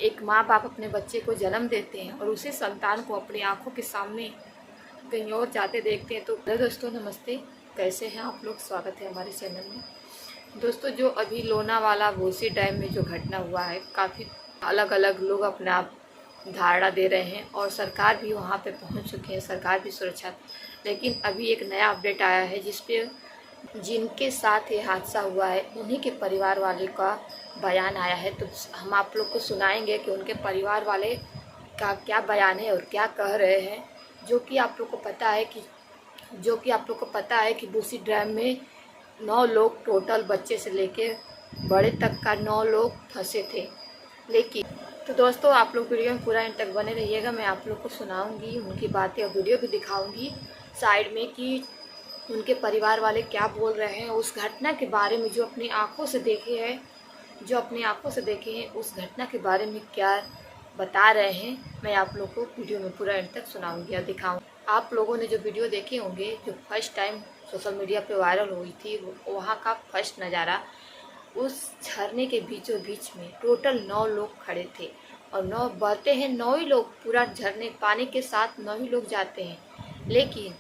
एक माँ बाप अपने बच्चे को जन्म देते हैं और उसी संतान को अपनी आंखों के सामने कहीं और जाते देखते हैं। तो दोस्तों नमस्ते, कैसे हैं आप लोग? स्वागत है हमारे चैनल में। दोस्तों, जो अभी लोनावाला बोसी डैम में जो घटना हुआ है, काफ़ी अलग अलग लोग अपने आप धारणा दे रहे हैं और सरकार भी वहाँ पे पहुँच चुकी है, सरकार भी सुरक्षा। लेकिन अभी एक नया अपडेट आया है जिस पे जिनके साथ ये हादसा हुआ है उन्हीं के परिवार वाले का बयान आया है। तो हम आप लोग को सुनाएंगे कि उनके परिवार वाले का क्या बयान है और क्या कह रहे हैं। जो कि आप लोग को पता है कि बोसी डैम में 9 लोग टोटल, बच्चे से लेके बड़े तक का 9 लोग फंसे थे। लेकिन तो दोस्तों, आप लोग वीडियो में पूरा एंड तक बने रहिएगा। मैं आप लोग को सुनाऊंगी उनकी बातें और वीडियो भी दिखाऊंगी साइड में कि उनके परिवार वाले क्या बोल रहे हैं उस घटना के बारे में, जो अपनी आंखों से देखे हैं उस घटना के बारे में क्या बता रहे हैं। मैं आप लोग को वीडियो में पूरा एंड तक सुनाऊंगी और दिखाऊंगी। आप लोगों ने जो वीडियो देखे होंगे, जो फर्स्ट टाइम सोशल मीडिया पे वायरल हुई थी, वहाँ का फर्स्ट नज़ारा, उस झरने के बीचों बीच में टोटल 9 लोग खड़े थे और 9 बहते हैं, 9 ही लोग पूरा झरने पानी के साथ 9 ही लोग जाते हैं। लेकिन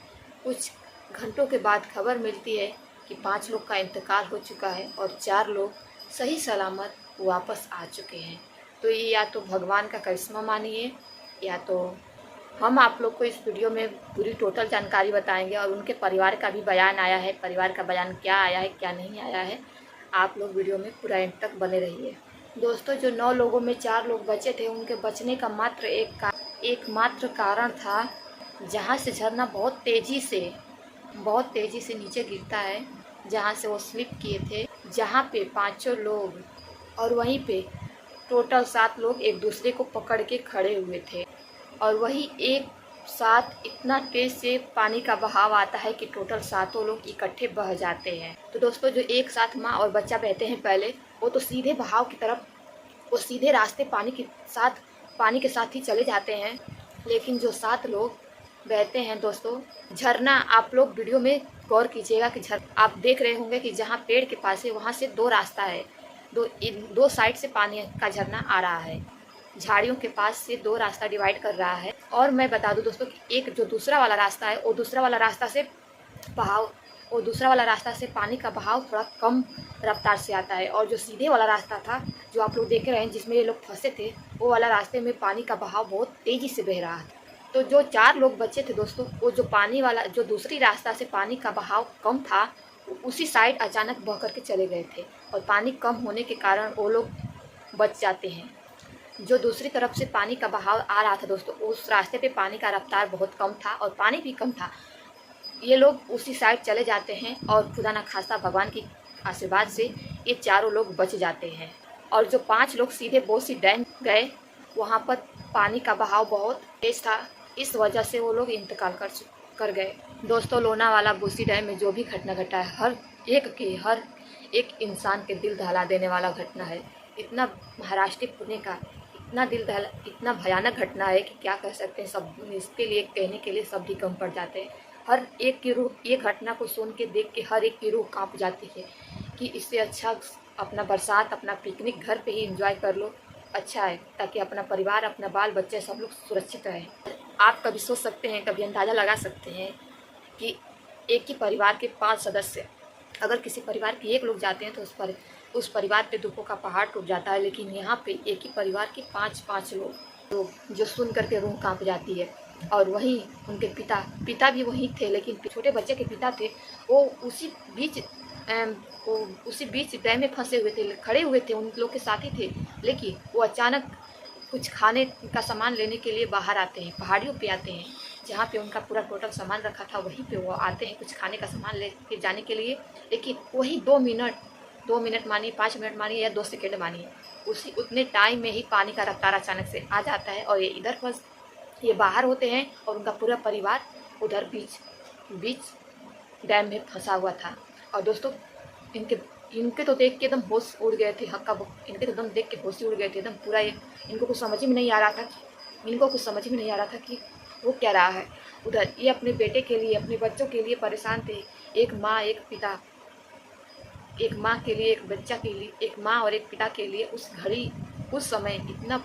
कुछ घंटों के बाद खबर मिलती है कि 5 लोग का इंतकाल हो चुका है और 4 लोग सही सलामत वापस आ चुके हैं। तो ये या तो भगवान का करिश्मा मानिए, या तो हम आप लोग को इस वीडियो में पूरी टोटल जानकारी बताएंगे और उनके परिवार का भी बयान आया है। परिवार का बयान क्या आया है, क्या नहीं आया है, आप लोग वीडियो में पूरा एंड तक बने रहिए। दोस्तों, जो 9 लोगों में 4 लोग बचे थे, उनके बचने का मात्र एकमात्र कारण था, जहाँ से झरना बहुत तेज़ी से नीचे गिरता है, जहाँ से वो स्लिप किए थे, जहाँ पे 5 लोग और वहीं पे टोटल 7 लोग एक दूसरे को पकड़ के खड़े हुए थे और वही एक साथ इतना तेज से पानी का बहाव आता है कि टोटल 7 लोग इकट्ठे बह जाते हैं। तो दोस्तों, जो एक साथ माँ और बच्चा बहते हैं पहले, वो तो सीधे बहाव की तरफ, वो सीधे रास्ते पानी के साथ ही चले जाते हैं। लेकिन जो 7 लोग बहते हैं दोस्तों, झरना, आप लोग वीडियो में गौर कीजिएगा कि आप देख रहे होंगे कि जहाँ पेड़ के पास है वहाँ से 2 रास्ता है, दो साइड से पानी का झरना आ रहा है। झाड़ियों के पास से 2 रास्ता डिवाइड कर रहा है। और मैं बता दूं दोस्तों कि एक जो दूसरा वाला रास्ता है, वो दूसरा वाला रास्ता से पानी का बहाव थोड़ा कम रफ्तार से आता है। और जो सीधे वाला रास्ता था, जो आप लोग देख रहे हैं जिसमें ये लोग फंसे थे, वो वाला रास्ते में पानी का बहाव बहुत तेज़ी से बह रहा था। तो जो 4 लोग बचे थे दोस्तों, वो जो दूसरी रास्ता से पानी का बहाव कम था, उसी साइड अचानक बह करके चले गए थे और पानी कम होने के कारण वो लोग बच जाते हैं। जो दूसरी तरफ से पानी का बहाव आ रहा था दोस्तों, उस रास्ते पे पानी का रफ्तार बहुत कम था और पानी भी कम था। ये लोग उसी साइड चले जाते हैं और खुदा न खास्ता भगवान की आशीर्वाद से ये 4 लोग बच जाते हैं। और जो 5 लोग सीधे बोसी डैम गए, वहाँ पर पानी का बहाव बहुत तेज था, इस वजह से वो लोग इंतकाल कर गए। दोस्तों, लोनावाला बोसी डैम में जो भी घटना घटा है, हर एक इंसान के दिल दहला देने वाला घटना है। इतना महाराष्ट्र पुणे का इतना भयानक घटना है कि क्या कह सकते हैं। सब इसके लिए कहने के लिए सब भी कम पड़ जाते हैं। हर एक की रूह, ये घटना को सुन के, देख के हर एक की रूह कांप जाती है कि इससे अच्छा अपना बरसात, अपना पिकनिक घर पे ही एंजॉय कर लो, अच्छा है, ताकि अपना परिवार, अपना बाल बच्चे सब लोग सुरक्षित रहें। आप कभी सोच सकते हैं, कभी अंदाज़ा लगा सकते हैं कि एक ही परिवार के 5 सदस्य, अगर किसी परिवार के 1 लोग जाते हैं तो उस परिवार पे दुखों का पहाड़ टूट जाता है। लेकिन यहाँ पे एक ही परिवार के 5 लोग, जो सुन करके रूह कांप जाती है। और वहीं उनके पिता भी वहीं थे, लेकिन छोटे बच्चे के पिता थे, वो उसी बीच डैम में फंसे हुए थे, खड़े हुए थे, उन लोग के साथ ही थे। लेकिन वो अचानक कुछ खाने का सामान लेने के लिए बाहर आते हैं, पहाड़ियों पे आते हैं, जहाँ पे उनका पूरा टोटल सामान रखा था, वहीं पे वो आते हैं कुछ खाने का सामान ले के जाने के लिए। लेकिन वही 2 मिनट मानिए, 5 मिनट मानिए या 2 सेकेंड मानिए, उतने टाइम में ही पानी का रफ्तार अचानक से आ जाता है और ये बाहर होते हैं और उनका पूरा परिवार उधर बीच डैम में फंसा हुआ था। और दोस्तों, इनके तो देख के एकदम होश उड़ गए थे, इनके तो एकदम देख के होश ही उड़ गए थे एकदम पूरा। इनको कुछ समझ में नहीं आ रहा था कि वो क्या रहा है। उधर ये अपने बेटे के लिए, अपने बच्चों के लिए परेशान थे। एक माँ और एक पिता के लिए उस समय इतना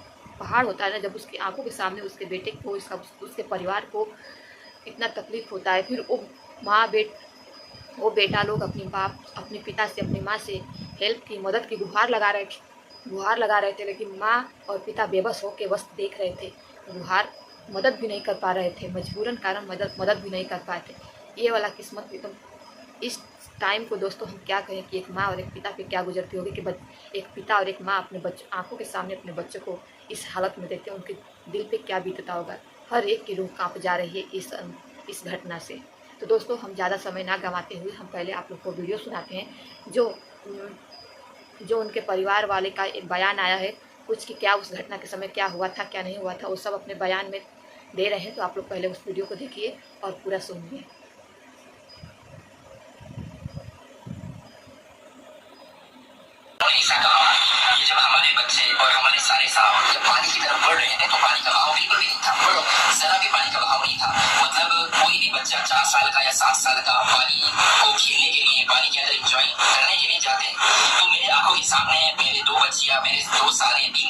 पहाड़ होता है ना, जब उसकी आंखों के सामने उसके बेटे को, उसके परिवार को इतना तकलीफ होता है, फिर वो बेटा लोग अपने पिता से, अपनी माँ से हेल्प की, मदद की गुहार लगा रहे थे, लेकिन माँ और पिता बेबस होकर बस देख रहे थे। मदद भी नहीं कर पा रहे थे, मजबूरन कारण मदद भी नहीं कर पाए थे। ये वाला किस्मत भी, तुम इस टाइम को दोस्तों हम क्या कहें कि एक माँ और एक पिता पे क्या गुजरती होगी कि एक पिता और एक माँ अपने बच्चे आंखों के सामने अपने बच्चों को इस हालत में देखते हैं, उनके दिल पे क्या बीतता होगा। हर एक की रूह कांप जा रही है इस घटना से। तो दोस्तों हम ज़्यादा समय ना गंवाते हुए हम पहले आप लोग को वीडियो सुनाते हैं, जो उनके परिवार वाले का एक बयान आया है कुछ कि क्या उस घटना के समय क्या हुआ था, क्या नहीं हुआ था, वो सब अपने बयान में दे रहे हैं। तो आप लोग पहले उस वीडियो को देखिए और पूरा सुनिए। जब हमारे बच्चे और हमारे सारे साहब जब पानी की तरफ बढ़ रहे थे तो पानी का बहाव बिल्कुल भी नहीं था, जरा भी पानी का बहाव नहीं था। मतलब कोई भी बच्चा 4 साल का या 7 साल का पानी को खेलने के लिए, पानी के अंदर एंजॉय करने के लिए जाते हैं। तो मेरे आंखों के सामने मेरे 2 बच्चियां, मेरे 2 साल 3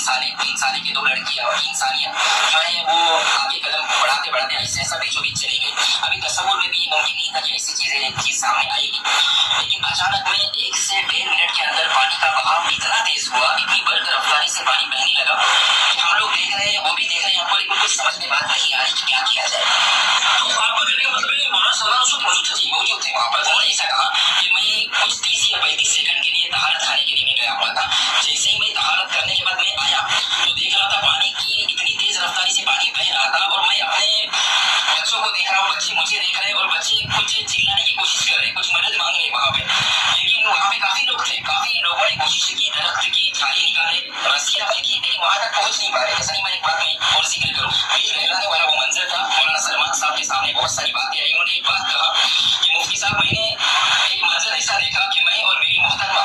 साल की 2 लड़कियां और 3 सालियां जो है वो आगे कदम बढ़ाते बढ़ाते ऐसा बीचों बीच चली गई। अभी तस्वुर में भी मुमकिन नहीं था कि ऐसी चीज सामने आएगी, लेकिन अचानक में 1 से 1.5 मिनट के अंदर पानी का बहाव इतना तेज हुआ, इतनी बड़ी रफ्तारी से पानी बहने लगा कि हम लोग देख रहे हैं, वो भी देख रहे हैं, हमको लेकिन कुछ समझ में बात नहीं आ रही कि क्या किया जाए। तो आपको कहने का मतलब है मौलाना सलमान उस वक्त मौजूद थे वहां पर। उन्होंने ऐसा कहा कि मैं कुछ 30 या 35 सेकंड के लिए तहारत खाने के लिए मैं गया हुआ था। जैसे ही मैं तहारत करने के बाद मैं आया तो देख रहा था पानी की इतनी तेज रफ्तारी से पानी बह रहा था और मैं अपने बच्चों को देख रहा हूँ, बच्चे मुझे देख रहे हैं और बच्चे कुछ चिल्लाने की कोशिश कर रहे हैं, कुछ मदद मांग रहे हैं वहाँ पे। लेकिन वहाँ पे काफी लोग थे, काफी लोगों ने कोशिश की, दरख्त की छाली निकाले, रस्सियां फेंकी, लेकिन वहाँ तक पहुँच नहीं पा रहे। ऐसा नहीं, मैं एक बात में और जिक्र करूँ, बीच लहराने वाला वो मंजर था। मौलाना सलमान साहब के सामने बहुत सारी बातें आई। उन्होंने एक बात कहा कि मुफ्ती साहब, मैंने एक मंजर ऐसा देखा कि मैं और मेरी मोहतरमा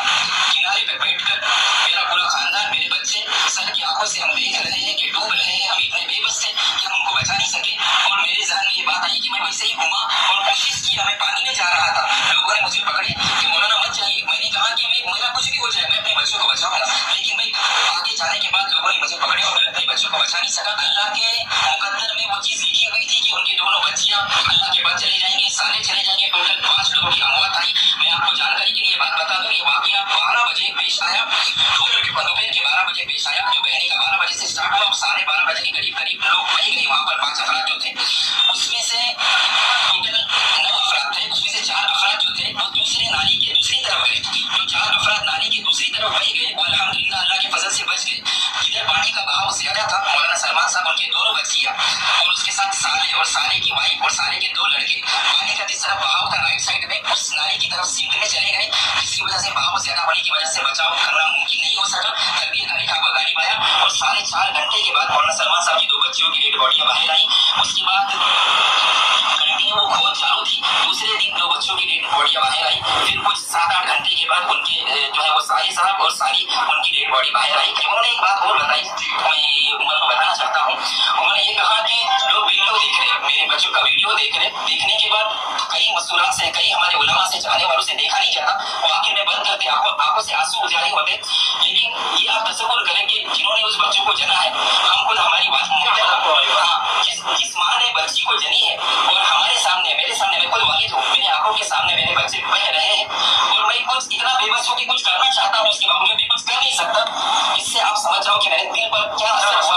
किनारे पे बैठकर, मेरा पूरा खानदान, मेरे बच्चे सर की आंखों से हम देख रहे हैं कि डूब रहे हैं। हम इतने बेबस थे कि हम उनको बचा नहीं सके। और मेरे जहन में ये बात आई कि मैं वैसे ही घूमा और कोशिश किया, मैं पानी में जा रहा था, लोगों ने मुझे पकड़े कि मौलाना मत जाइए। मैंने कहा कि मेरा कुछ भी हो जाए, मैं अपने बच्चों को बचाऊंगा, लेकिन मैं आगे जाने के बाद लोगों ने मुझे पकड़े और मैं अपने बच्चों को बचा नहीं सका। अल्लाह के मुकद्दर में वो चीज लिखी हुई थी कि उनकी दोनों बच्चियां अल्लाह के पास चले जाएंगे, सारे चले जाएंगे। टोटल 5 लोगों की अमवात आई। मैं आपको जानकारी के लिए बात बता दूं, ये वाकया 12 बजे पेश आया, दोपहर के 12 बजे पेश आया। जो बहने का 12 बजे से स्टार्ट हुआ और 12:30 बजे के करीब लोग बह गए वहां पर। 5 अफराद जो थे उसमें से टोटल 9 अफराद थे, उसमें से 4 अफराद जो थे वो दूसरे नाली के दूसरी तरफ गए। जो 4 अफराद नाली की दूसरी तरफ बह गए वो अल्हम्दुलिल्लाह अल्लाह के फजल से बच गए। इधर पानी का बहाव ज्यादा था। मौलाना सलमान साहब, उनके दोनों बच्चियां और उसके साथ साले और साले की वाइफ और साले के 2 लड़के, पानी का जिस तरफ बहाव था राइट साइड में, उस नाली की तरफ सिमटने चले गए, जिसकी वजह से बहाव ज्यादा होने की वजह से बचाव करना मुमकिन नहीं हो सका। तकदीर का लिखा हुआ गालिब आया और 4.5 घंटे के बाद मौलाना सलमान साहब की 2 बच्चियों की डेड बॉडियां बाहर आई। उसके बाद कंटिन्यू खोज चालू थी। दूसरे दिन 2 बच्चों की डेड बॉडियां बाहर आई। फिर कुछ 7-8 घंटे के बाद उनके जो है वो साले साहब और साली, उनकी डेड बॉडी बाहर आई। उन्होंने एक बात और बताई, मैं ये उम्र को बताना चाहता हूँ। उन्होंने ये कहा कि लोग वीडियो देख रहे हैं, मेरे बच्चों का वीडियो देख रहे, देखने के बाद कई मसूरात से, कई हमारे उलमा से, चाहने वालों से देखा नहीं जाता, वो आखिर में बंद करते, आंखों से आंसू जारी होते। लेकिन ये आप तस्वुर करें कि जिन्होंने उस बच्चों को जना है, हम खुद हमारी जिस माँ ने बच्ची को जनी है और हमारे सामने, मेरे सामने, मैं खुद वालिद हूँ, मेरी आंखों के सामने मेरे बच्चे बह रहे हैं और मैं कुछ इतना बेबस हूँ कि कुछ करना चाहता हूँ, उसके बावजूद भी कुछ कर नहीं सकता। इससे आप समझ जाओ कि मेरे दिल पर क्या असर हुआ।